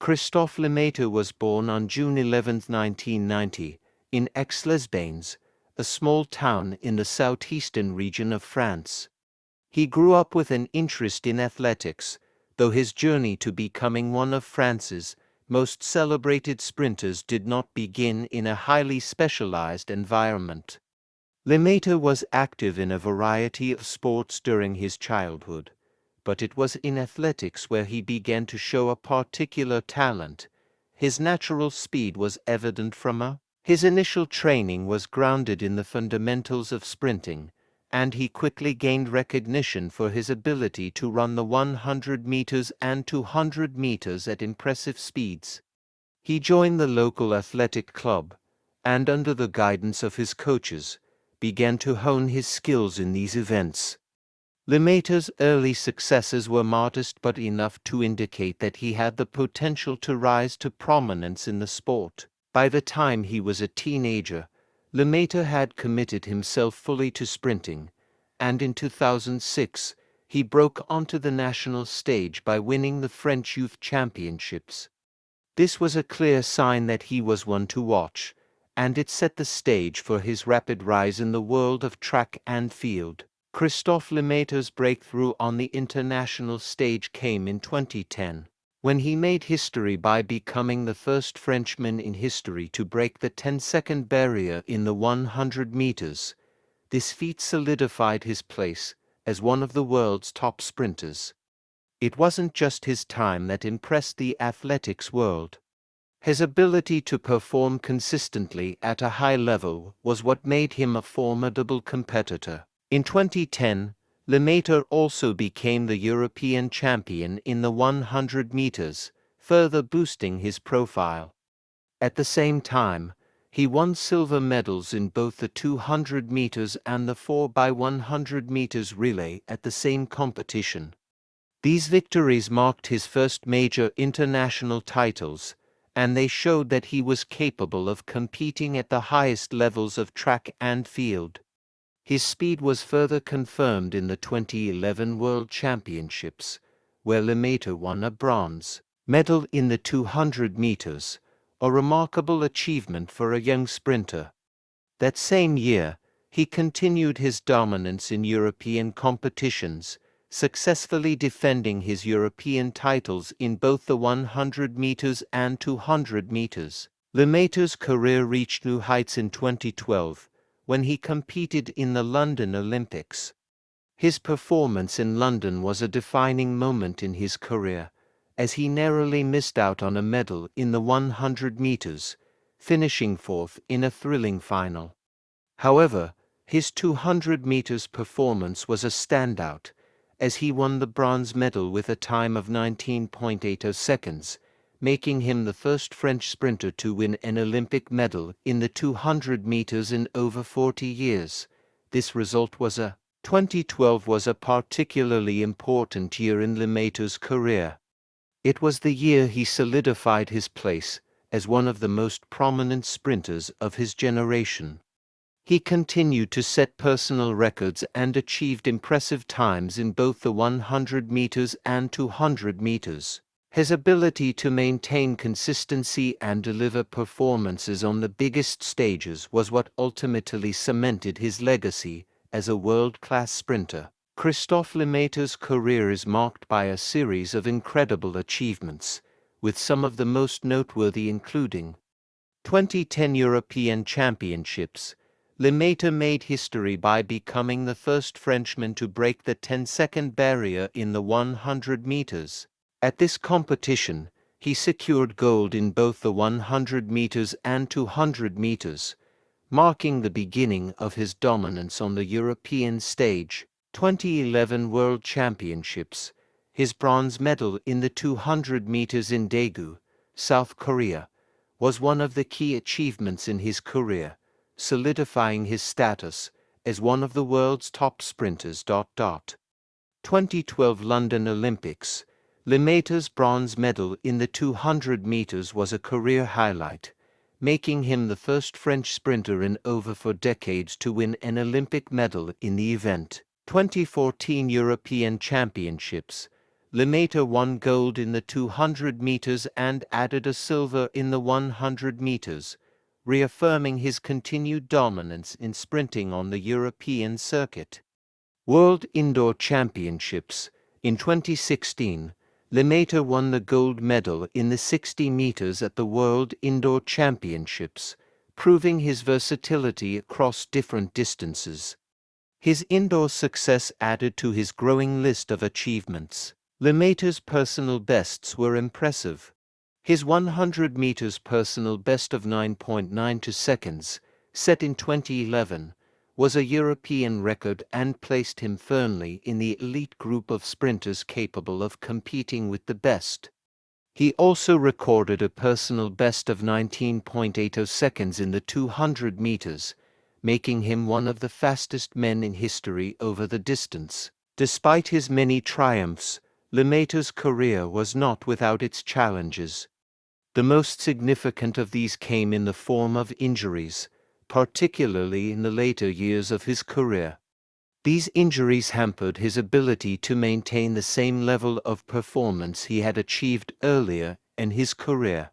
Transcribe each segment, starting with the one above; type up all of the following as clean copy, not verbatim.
Christophe Lemaitre was born on June 11, 1990, in Aix-les-Bains, a small town in the southeastern region of France. He grew up with an interest in athletics, though his journey to becoming one of France's most celebrated sprinters did not begin in a highly specialized environment. Lemaitre was active in a variety of sports during his childhood, but it was in athletics where he began to show a particular talent. His natural speed was evident his initial training was grounded in the fundamentals of sprinting, and he quickly gained recognition for his ability to run the 100 meters and 200 meters at impressive speeds. He joined the local athletic club, and under the guidance of his coaches, began to hone his skills in these events. Lemaitre's early successes were modest but enough to indicate that he had the potential to rise to prominence in the sport. By the time he was a teenager, Lemaitre had committed himself fully to sprinting, and in 2006 he broke onto the national stage by winning the French Youth Championships. This was a clear sign that he was one to watch, and it set the stage for his rapid rise in the world of track and field. Christophe Lemaitre's breakthrough on the international stage came in 2010, when he made history by becoming the first Frenchman in history to break the 10-second barrier in the 100 meters. This feat solidified his place as one of the world's top sprinters. It wasn't just his time that impressed the athletics world. His ability to perform consistently at a high level was what made him a formidable competitor. In 2010, Lemaitre also became the European champion in the 100 meters, further boosting his profile. At the same time, he won silver medals in both the 200 meters and the 4x100 meters relay at the same competition. These victories marked his first major international titles, and they showed that he was capable of competing at the highest levels of track and field. His speed was further confirmed in the 2011 World Championships, where Lemaitre won a bronze medal in the 200 meters, a remarkable achievement for a young sprinter. That same year, he continued his dominance in European competitions, successfully defending his European titles in both the 100 meters and 200 meters. Lemaitre's career reached new heights in 2012, when he competed in the London Olympics. His performance in London was a defining moment in his career, as he narrowly missed out on a medal in the 100 meters, finishing fourth in a thrilling final. However, his 200 meters performance was a standout, as he won the bronze medal with a time of 19.80 seconds, making him the first French sprinter to win an Olympic medal in the 200 meters in over 40 years. This result 2012 was a particularly important year in Lemaitre's career. It was the year he solidified his place as one of the most prominent sprinters of his generation. He continued to set personal records and achieved impressive times in both the 100 meters and 200 meters. His ability to maintain consistency and deliver performances on the biggest stages was what ultimately cemented his legacy as a world-class sprinter. Christophe Lemaitre's career is marked by a series of incredible achievements, with some of the most noteworthy including 2010 European Championships. Lemaitre made history by becoming the first Frenchman to break the 10-second barrier in the 100 meters. At this competition, he secured gold in both the 100 meters and 200 meters, marking the beginning of his dominance on the European stage. 2011 World Championships, his bronze medal in the 200 meters in Daegu, South Korea, was one of the key achievements in his career, solidifying his status as one of the world's top sprinters. 2012 London Olympics, Lemaitre's bronze medal in the 200 meters was a career highlight, making him the first French sprinter in over 4 decades to win an Olympic medal in the event. 2014 European Championships, Lemaitre won gold in the 200 meters and added a silver in the 100 meters, reaffirming his continued dominance in sprinting on the European circuit. World Indoor Championships. In 2016, Lemaitre won the gold medal in the 60 meters at the World Indoor Championships, proving his versatility across different distances. His indoor success added to his growing list of achievements. Lemaitre's personal bests were impressive. His 100 meters personal best of 9.92 seconds, set in 2011, was a European record and placed him firmly in the elite group of sprinters capable of competing with the best. He also recorded a personal best of 19.80 seconds in the 200 meters, making him one of the fastest men in history over the distance. Despite his many triumphs, Lemaitre's career was not without its challenges. The most significant of these came in the form of injuries, particularly in the later years of his career. These injuries hampered his ability to maintain the same level of performance he had achieved earlier in his career.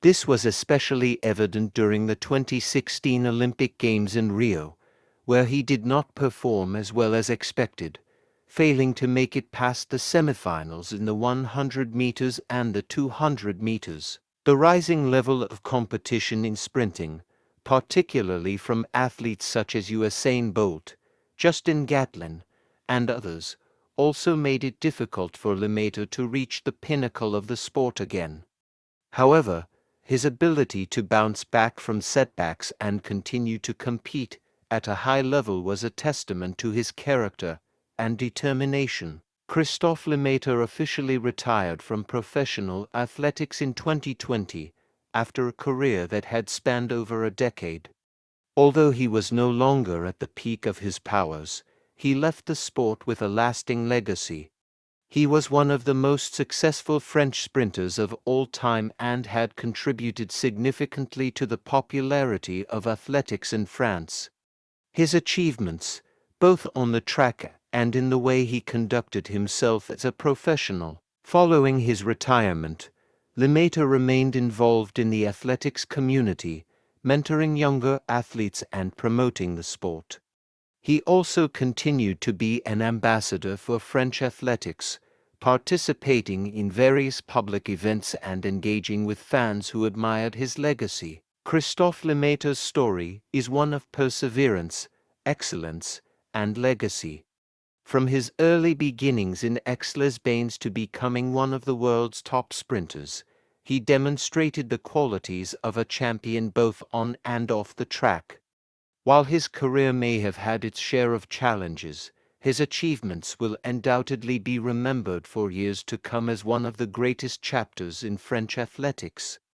This was especially evident during the 2016 Olympic Games in Rio, where he did not perform as well as expected, failing to make it past the semifinals in the 100 meters and the 200 meters. The rising level of competition in sprinting, particularly from athletes such as Usain Bolt, Justin Gatlin, and others, also made it difficult for Lemaitre to reach the pinnacle of the sport again. However, his ability to bounce back from setbacks and continue to compete at a high level was a testament to his character and determination. Christophe Lemaitre officially retired from professional athletics in 2020 after a career that had spanned over a decade. Although he was no longer at the peak of his powers, he left the sport with a lasting legacy. He was one of the most successful French sprinters of all time and had contributed significantly to the popularity of athletics in France. His achievements, both on the track and in the way he conducted himself as a professional. Following his retirement, Lemaitre remained involved in the athletics community, mentoring younger athletes and promoting the sport. He also continued to be an ambassador for French athletics, participating in various public events and engaging with fans who admired his legacy. Christophe Lemaitre's story is one of perseverance, excellence, and legacy. From his early beginnings in Aix-les-Bains to becoming one of the world's top sprinters, he demonstrated the qualities of a champion both on and off the track. While his career may have had its share of challenges, his achievements will undoubtedly be remembered for years to come as one of the greatest chapters in French athletics.